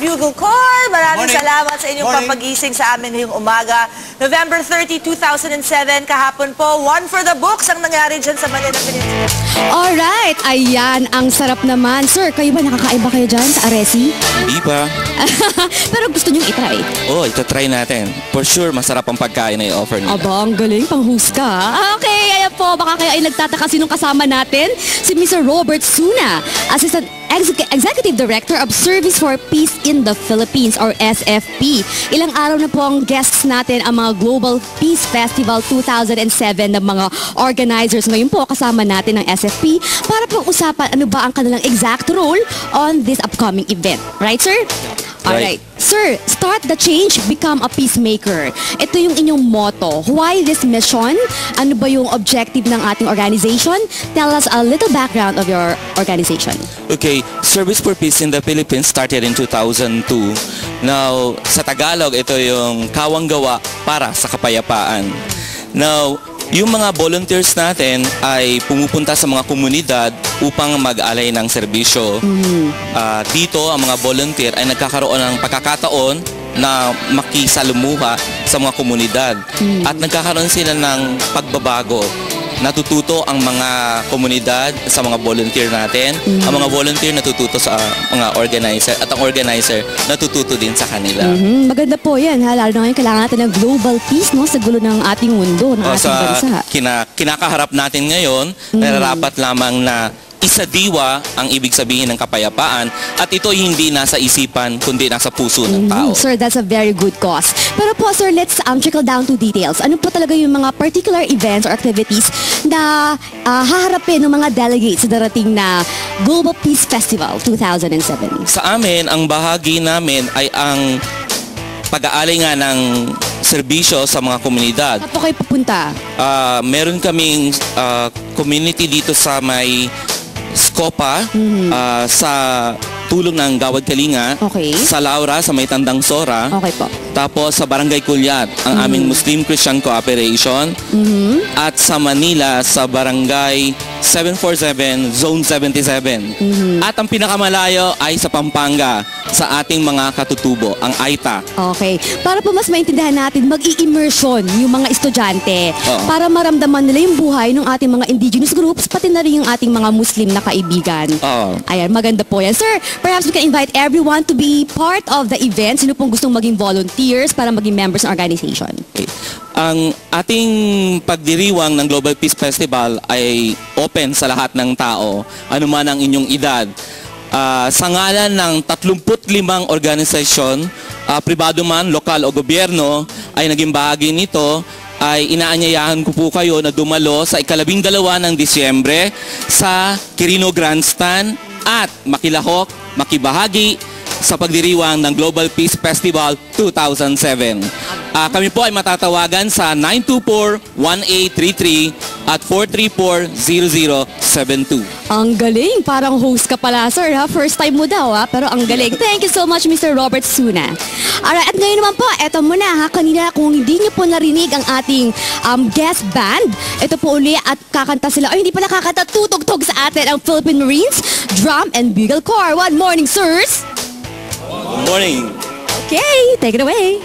Bugle Corps. Maraming Morning. salamat sa inyong Morning. papagising sa amin ngayong umaga. November 30, 2007, kahapon po, one for the books ang nangyari dyan sa Manila Peninsula. Alright, ayan, ang sarap naman. Sir, kayo ba nakakain ba kayo dyan sa Aresi? Hindi pa. Pero gusto nyong itry. Oh, ito try natin. For sure, masarap ang pagkain na i-offer nila. Aba, ang galing, pang-host ka. Okay, ayan po, baka kayo ay nagtataka sinong kasama natin. Si Mr. Robert Suna, Assistant Executive Director of Service for Peace in the Philippines or SFP. Ilang araw na po ang guests natin ang mga Global Peace Festival 2007 ng mga organizers. Ngayon po kasama natin ng SFP para po usapan ano ba ang kanilang exact role on this upcoming event. Right, sir? Alright. Sir, start the change, become a peacemaker. Ito yung inyong motto. Why this mission? Ano ba yung objective ng ating organization? Tell us a little background of your organization. Okay, Service for Peace in the Philippines started in 2002. Now, sa Tagalog, ito yung kawang gawa para sa kapayapaan. Now, yung mga volunteers natin ay pumupunta sa mga komunidad upang mag-alay ng serbisyo. Dito, ang mga volunteer ay nagkakaroon ng pagkakataon na makisalumuha sa mga komunidad. At nagkakaroon sila ng pagbabago. Natututo ang mga komunidad sa mga volunteer natin. Ang mga volunteer natututo sa mga organizer. At ang organizer natututo din sa kanila. Maganda po yan. Ha? Lalo na ngayon, kailangan natin ng global peace, no? Sa gulo ng ating mundo, ng ating bansa. Kinakaharap natin ngayon, nararapat lamang na isadiwa ang ibig sabihin ng kapayapaan at ito hindi nasa isipan kundi nasa puso ng tao. Sir, that's a very good cause. Pero po, sir, let's trickle down to details. Ano po talaga yung mga particular events or activities na haharapin ng mga delegates sa darating na Global Peace Festival 2007? Sa amin, ang bahagi namin ay ang pag-aalay nga ng serbisyo sa mga komunidad. Saan po kayo pupunta? Meron kaming community dito sa may Scopa, sa tulong ng Gawad Kalinga, Okay. sa Laura, sa may Tandang Sora, Okay po. tapos sa Barangay Kulyat, ang aming Muslim Christian Cooperation, at sa Manila, sa Barangay 747, Zone 77. At ang pinakamalayo ay sa Pampanga, sa ating mga katutubo, ang AITA. Okay. Para po mas maintindihan natin, mag-i-immersion yung mga estudyante para maramdaman nila yung buhay ng ating mga indigenous groups, pati na rin yung ating mga Muslim na kaibigan. Ayan, maganda po yan. Sir, perhaps we can invite everyone to be part of the event. Sino pong gustong maging volunteers para maging members ng organization? Okay. Ang ating pagdiriwang ng Global Peace Festival ay open sa lahat ng tao, anuman ang inyong edad. Sa ngalan ng 35 organisasyon, pribado man, lokal o gobyerno, ay naging bahagi nito, ay inaanyayahan ko po kayo na dumalo sa ika-12 ng Disyembre sa Quirino Grandstand at makilahok, makibahagi sa pagdiriwang ng Global Peace Festival 2007. Kami po ay matatawagan sa 924-1833 at 434-0072. Ang galing. Parang host ka pala, sir. Ha? First time mo daw, ha? Pero ang galing. Thank you so much, Mr. Robert Suna. Alright, at ngayon naman po, eto muna, ha? Kanina, kung hindi niyo po narinig ang ating guest band, ito po uli at kakanta sila. Ay, hindi pa nakakanta, tutugtog sa atin ang Philippine Marines Drum and Bugle Corps. Good morning, sirs! Good morning! Okay, take it away.